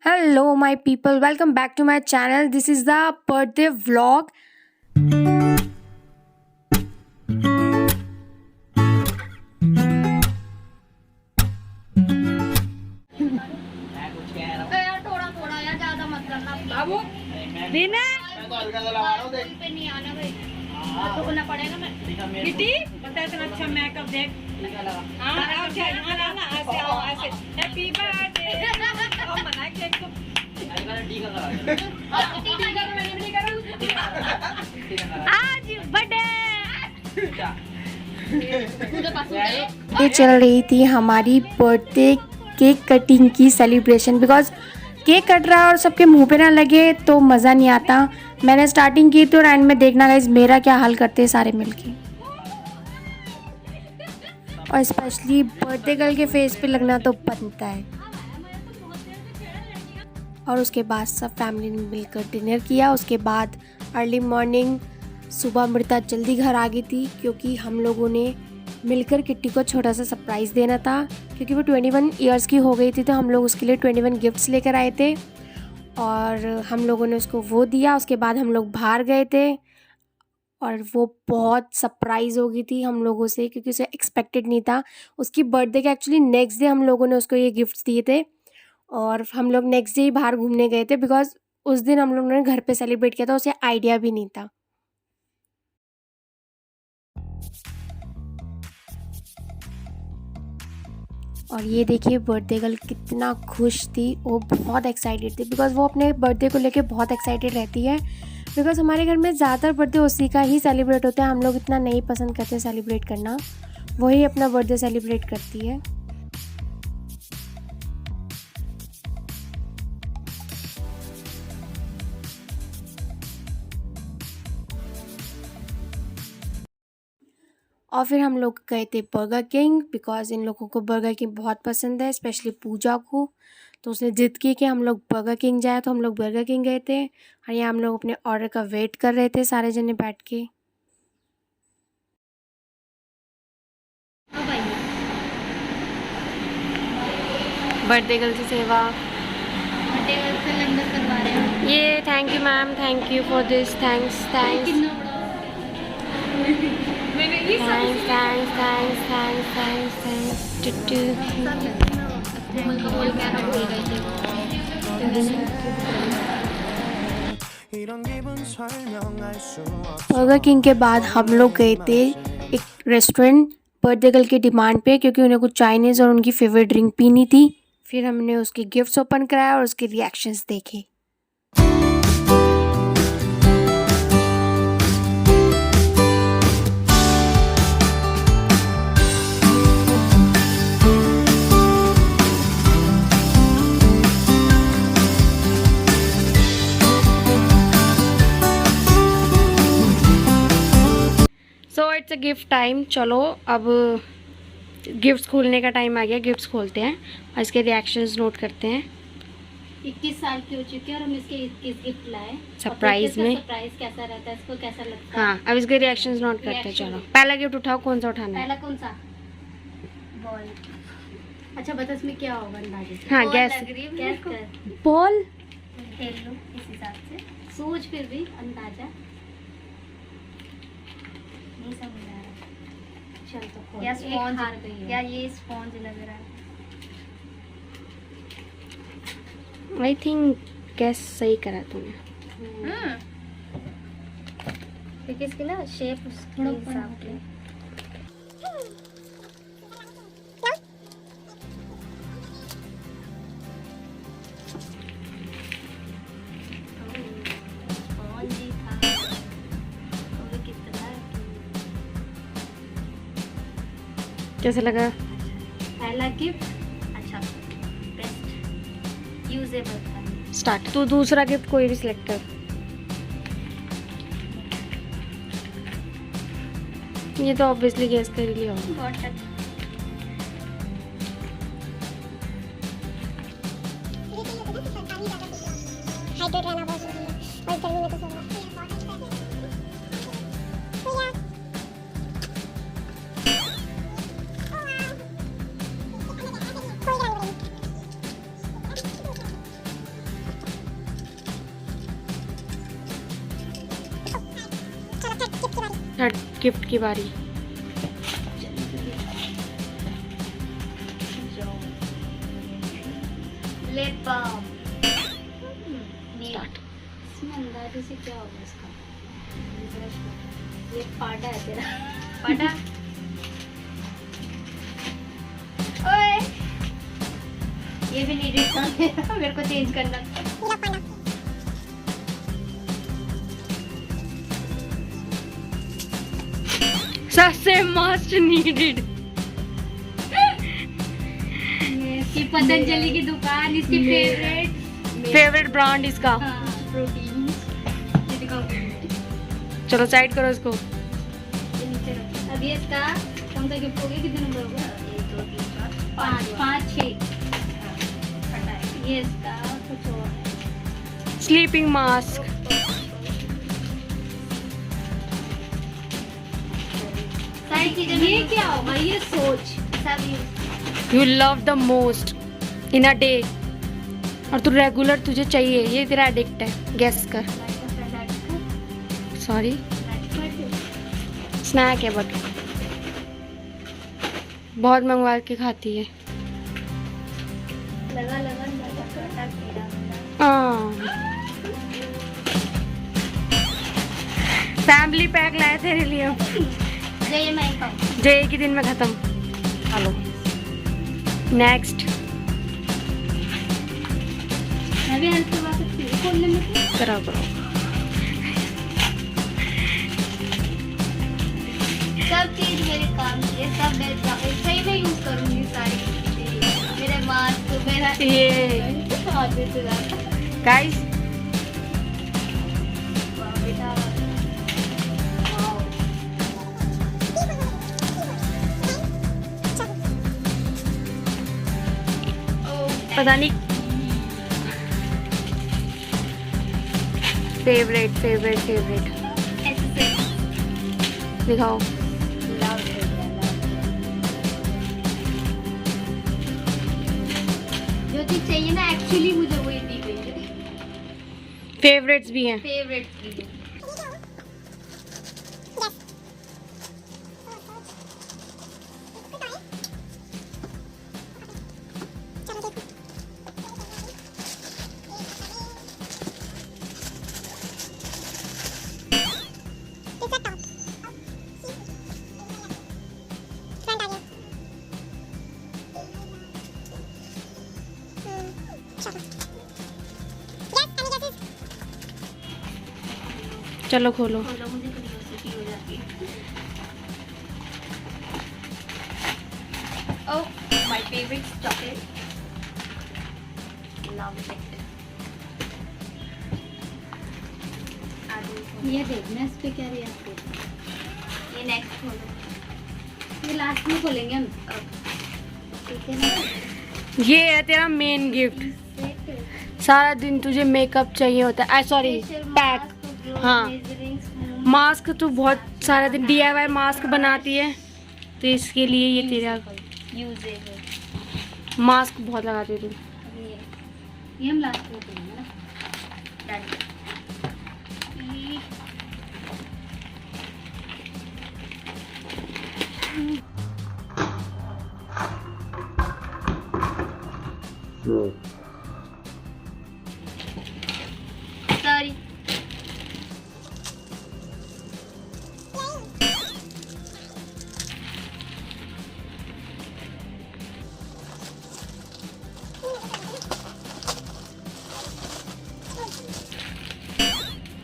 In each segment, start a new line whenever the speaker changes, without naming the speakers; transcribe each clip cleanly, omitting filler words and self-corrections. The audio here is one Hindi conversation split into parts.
Hello, my people. Welcome back to my channel. This is the birthday vlog.
यार थोड़ा थोड़ा यार ज्यादा मत करना बाबू
रीना
पे नहीं आना भाई तो करना पड़ेगा मैं
किटी बता इतना अच्छा मेकअप देख हाँ अच्छा यहाँ लाना ऐसे आओ ऐसे हैप्पी बर्थडे और मना केक को
आज बर्थडे
ये चल रही थी हमारी बर्थडे केक कटिंग की सेलिब्रेशन बिकॉज केक कट रहा है और सबके मुंह पे ना लगे तो मज़ा नहीं आता। मैंने स्टार्टिंग की तो और एंड में देखना गाइस मेरा क्या हाल करते हैं सारे मिलके। और स्पेशली बर्थडे गर्ल के फेस पे लगना तो बनता है। और उसके बाद सब फैमिली ने मिलकर डिनर किया। उसके बाद अर्ली मॉर्निंग सुबह अमृता जल्दी घर आ गई थी क्योंकि हम लोगों ने मिलकर किट्टी को छोटा सा सरप्राइज़ देना था क्योंकि वो 21 ईयर्स की हो गई थी तो हम लोग उसके लिए 21 गिफ्ट्स लेकर आए थे और हम लोगों ने उसको वो दिया। उसके बाद हम लोग बाहर गए थे और वो बहुत सरप्राइज़ हो गई थी हम लोगों से क्योंकि उसे एक्सपेक्टेड नहीं था। उसकी बर्थडे के एक्चुअली नेक्स्ट डे हम लोगों ने उसको ये गिफ्ट्स दिए थे और हम लोग नेक्स्ट डे ही बाहर घूमने गए थे बिकॉज उस दिन हम लोगों ने घर पे सेलिब्रेट किया था, उसे आइडिया भी नहीं था। और ये देखिए बर्थडे गर्ल कितना खुश थी, वो बहुत एक्साइटेड थी बिकॉज वो अपने बर्थडे को लेके बहुत एक्साइटेड रहती है बिकॉज हमारे घर में ज़्यादातर बर्थडे उसी का ही सेलिब्रेट होता है। हम लोग इतना नहीं पसंद करते सेलिब्रेट करना, वही अपना बर्थडे सेलिब्रेट करती है। और फिर हम लोग गए थे बर्गर किंग बिकॉज इन लोगों को बर्गर किंग बहुत पसंद है, स्पेशली पूजा को। तो उसने ज़िद की कि हम लोग बर्गर किंग जाए तो हम लोग बर्गर किंग गए थे और यहाँ हम लोग अपने ऑर्डर का वेट कर रहे थे सारे जने बैठ के। बर्थडे गर्ल की सेवा
बर्थडे से लंगर करवा रहे हैं
ये thank you ma'am, thank you for this, thanks thanks
कितना बड़ा
मैंने ये
thanks thanks thanks thanks thanks thanks
Komal का बोल के आना भूल गए थे
बर्गर किंग के बाद हम लोग गए थे एक रेस्टोरेंट बर्थडे गर्ल की डिमांड पे क्योंकि उन्हें कुछ चाइनीज़ और उनकी फेवरेट ड्रिंक पीनी थी। फिर हमने उसके गिफ्ट्स ओपन कराया और उसके रिएक्शंस देखे। So it's a gift time. चलो अब गिफ्ट्स खोलने का टाइम आ गया, गिफ्ट्स खोलते हैं और इसके रिएक्शंस नोट करते हैं।
21 साल की हो चुकी है और हम इसके 21 गिफ्ट लाए।
सरप्राइज में
सरप्राइज कैसा रहता है, इसको कैसा लगता है?
हाँ, अब इसके रिएक्शंस नोट करते हैं। चलो पहला गिफ्ट उठाओ, कौन सा उठाना है?
पहला कौन सा? बॉल। अच्छा बता इसमें क्या होगा अंदाजे से?
हाँ,
बॉल
गैस
लग रही है गैस कर
बॉल।
खेल लो इस हिसाब से, सोच फिर भी अंदाजा नहीं समझ आ रहा। चल तो खोल।
या
एक
स्पॉन्ज
हार गई है।
या ये स्पॉन्ज लग रहा है।
आई थिंक गैस सही करा तूने।
क्योंकि इसकी ना शेप उसके हिसाब से कौन जी था वो कितना
कैसे लगा?
पहला गिफ्ट अच्छा बेस्ट यूजेबल था।
स्टार्ट। तू दूसरा गिफ्ट कोई भी सिलेक्ट कर। ये तो ऑब्वियसली गैस कर ही लिया होगा।
बॉटल
हाइड्रेट रहना बहुत जरूरी है और इस गर्मी में तो सब
थर्ड गिफ्ट की बारी।
Lip balm. इसमें अंदाजे से क्या होगा इसका? ये पाटा है तेरा। पाटा। ओए ये भी नीडेड था मेरे को चेंज करना।
सबसे मस्ट नीडेड।
इसकी पतंजलि की दुकान, इसकी
फेवरेट ब्रांड इसका।
प्रोटीन।
चलो साइड करो इसको।
अब ये इसका कौन सा गिफ्ट हो गया? कितने नंबर होगा? 1 2 3 4 5 6। ये इसका कुछ और है।
Sleeping mask.
सारी चीजें। ये क्या होगा? ये सोच सब
you love the most in a day, और तू रेगुलर तुझे चाहिए, ये तेरा एडिक्ट है। गेस कर। सॉरी स्नैक है बट बहुत मंगवा के खाती है।
लगा लगा लगा काटा तेरा।
फैमिली पैक लाए तेरे लिए।
ये मैं खाऊं।
जो एक ही दिन में खत्म। Hello next.
मैं भी हेल्प करवा सकती हूँ खोलने में।
करो करो।
सब चीज मेरे काम की है, सब मैं सही में यूज करूंगी सारी चीजें। मेरे मास्क मेरा
ये
आधे से ज्यादा।
गाइस
वाह बेटा। वाओ।
पता नहीं फेवरेट फेवरेट फेवरेट दिखाओ।
जो चीज चाहिए ना एक्चुअली मुझे वही दी गई है।
फेवरेट्स भी हैं।
फेवरेट चीज।
चलो खोलो।
मुझे क्यूरियोसिटी हो जाती है। Oh, my favorite chocolate. Love it. ये देखना इस पे क्या रिएक्ट होता है। ये नेक्स्ट खोलो। ये लास्ट में खोलेंगे हम। ठीक है ना?
ये है तेरा मेन गिफ्ट। सारा दिन तुझे मेकअप चाहिए होता है। Sorry pack. हाँ मास्क तू बहुत सारा दिन DIY मास्क बनाती है, तो इसके लिए ये तेरा मास्क बहुत लगाती है तू।
ये हम लास्ट में करेंगे ना। सॉरी।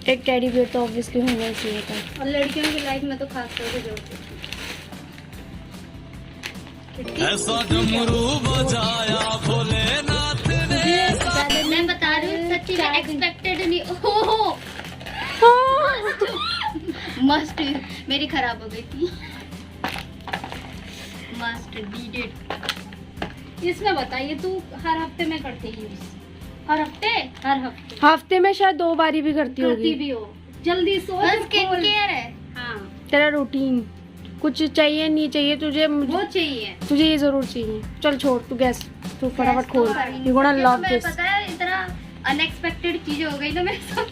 एक टेडी बियर तो ऑब्वियसली होना चाहिए था।
और लड़कियों की लाइफ में तो खास तौर से जरूरत है।
ऐसा डमरू बजाया भोलेनाथ ने।
मैं बता रही हूँ सच्ची में एक्सपेक्टेड नहीं। ओहो मस्ट मेरी खराब हो गई थी। मस्ट डीडेड। इसमें बताइए तू हर हफ्ते में करती है यूज? हर हफ्ते
हफ्ते में शायद 2 बारी भी करती होगी।
भी हो। जल्दी सोच। स्किन केयर है। हाँ
तेरा रूटीन कुछ चाहिए नहीं चाहिए तुझे,
वो चाहिए।
तुझे ये जरूर चाहिए। चल छोड़ तू गैस, तू फटाफट खोल। You gonna love this.
पता है इतना अनएक्सपेक्टेड चीज हो गई ना मेरे साथ।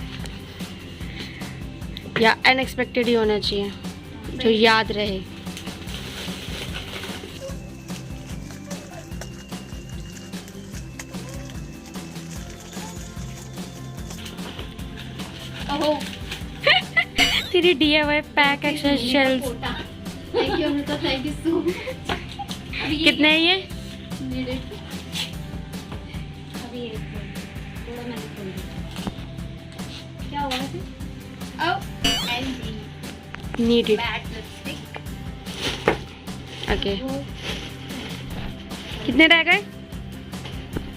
या अनएक्सपेक्टेड ही होना चाहिए। जो याद रहे।
ओहो
तेरी DIY pack extra shells
thank you Amrita, thank you so much.
कितने हैं ये?
अभी ये थोड़ा मैंने खोल दिया। क्या हुआ वैसे? Oh and
needed.
Matte lipstick.
Okay, कितने रह गए?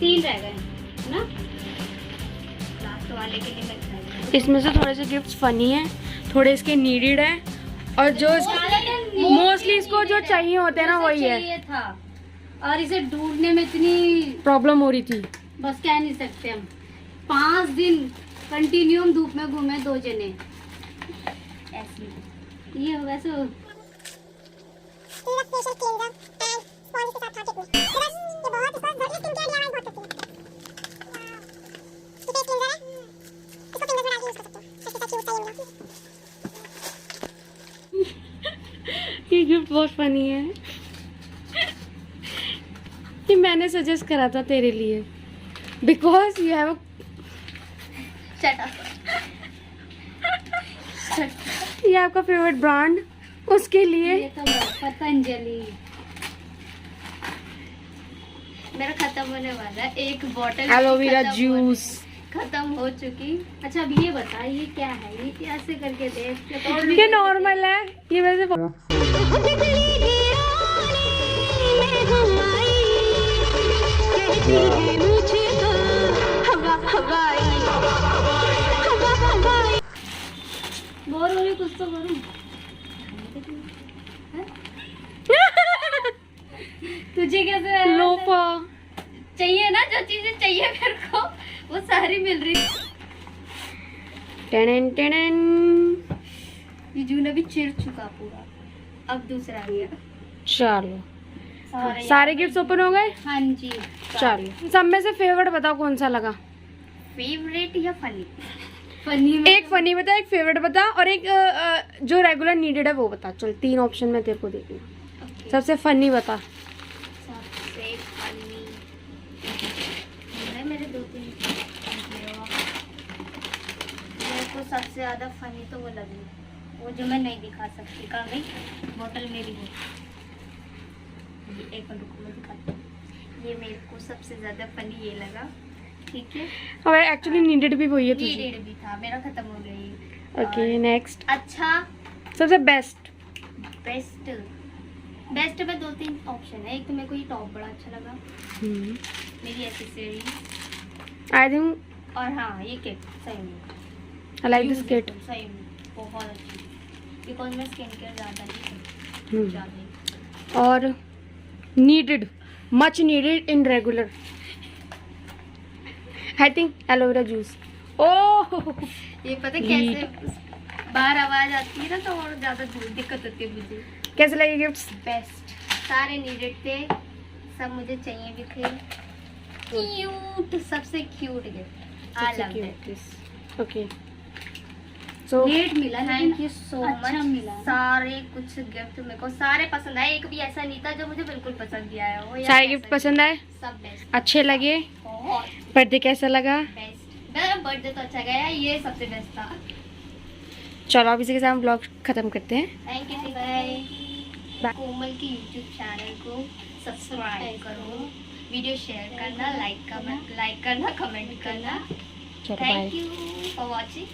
3 रह गए है ना, लास्ट वाले के लिए मैं खाई।
इसमें से थोड़े से गिफ्ट्स फनी हैं, थोड़े इसके नीडेड हैं, और जो मोस्टली इसको जो चाहिए होते हैं ना वही है।
चाहिए था और इसे ढूंढने में इतनी
प्रॉब्लम हो रही थी।
बस कह नहीं सकते हम। 5 दिन कंटिन्यू हम धूप में घूमे 2 जने ऐसे। ये हो वैसे हो।
फेशियल क्लींजर एंड स्पॉन्ज के साथ था किट में। बस ये बहुत इसको घर में स्किन केयर DIY बहुत करती है। ये फेस क्लींजर है, इसको फिंगर्स में डाल के यूज कर सकते हो। इसके साथ यूज चाहिए मुझे।
ये गिफ्ट बहुत फनी है। ये मैंने सजेस्ट करा था तेरे लिए, because you have
shut up.
ये आपका फेवरेट ब्रांड, उसके लिए
ये तो पतंजलि। मेरा खत्म होने वाला है, एक बॉटल
एलोवेरा जूस।
खत्म हो चुकी। अच्छा अब ये बता, ये क्या है? ये कैसे करके दे?
ये नॉर्मल है, ये वैसे
बोर हो रही, कुछ तो करूं। तुझे कैसे
लोफा
चाहिए ना, जो चीजें चाहिए मेरे को वो सारी मिल रही।
Ten ten.
ये जून अभी चिर चुका पूरा, अब दूसरा आ गया।
चलो
सारे
सारे गिफ्ट्स ओपन हो गए।
हाँ जी।
चलो सब में से फेवरेट बताओ कौन सा लगा?
फेवरेट या फनी? फनी में
एक फनी बता, एक फेवरेट बता, और एक जो रेगुलर नीडेड है वो बता। चल 3 ऑप्शन में तेरे को देती हूँ।
Okay.
सबसे फनी बता।
सबसे फनी मेरे 2-3 मेरे को सबसे ज्यादा फनी तो वो लगी, वो जो मैं नहीं दिखा सकती। कहाँ गई बोतल मेरी? वो एक मिनट रुको मैं दिखाती हूँ। ये मेरे को सबसे ज्यादा फनी ये लगा। ठीक है,
अब एक्चुअली नीडेड भी वही है तुझे।
नीडेड भी था, मेरा खत्म हो गई।
Okay next.
अच्छा
सबसे बेस्ट।
बेस्ट में 2-3 ऑप्शन है। एक तो मेरे को ये टॉप बड़ा अच्छा लगा, मेरी एक्सेसरीज,
आई थिंक
और हाँ ये किट सही में
आई लाइक दिस किट।
सही में बहुत अच्छी, बिकॉज मैं स्किन केयर ज़्यादा नहीं करती, ज़्यादा।
और needed, much needed in regular, I think aloe vera juice. Oh
ये पता कैसे बाहर आवाज़ आती है ना, तो और ज़्यादा दिक्कत होती है मुझे।
कैसे लगे गिफ्ट्स?
बेस्ट, सारे नीडेड थे, सब मुझे चाहिए भी थे। क्यूट, सबसे cute gift. I love it.
Okay so
great मिला, थैंक यू सो
अच्छा
मच।
मिला।
सारे कुछ गिफ्ट मेरे को सारे पसंद आए, एक भी ऐसा नहीं था जो मुझे बिल्कुल पसंद नहीं आया हो। या
सारे
कैसा
गिफ्ट पसंद आए,
सब बेस्ट,
अच्छे लगे।
बहुत
बर्थडे कैसा लगा?
बेस्ट। मेरा बर्थडे तो अच्छा गया, ये सबसे बेस्ट था।
चलो अब इसी के साथ हम ब्लॉग खत्म करते हैं।
Thank you bye. कोमल की यूट्यूब चैनल को सब्सक्राइब करो, वीडियो शेयर करना, लाइक करना, कमेंट करना।
चलो bye.
Thank you for watching.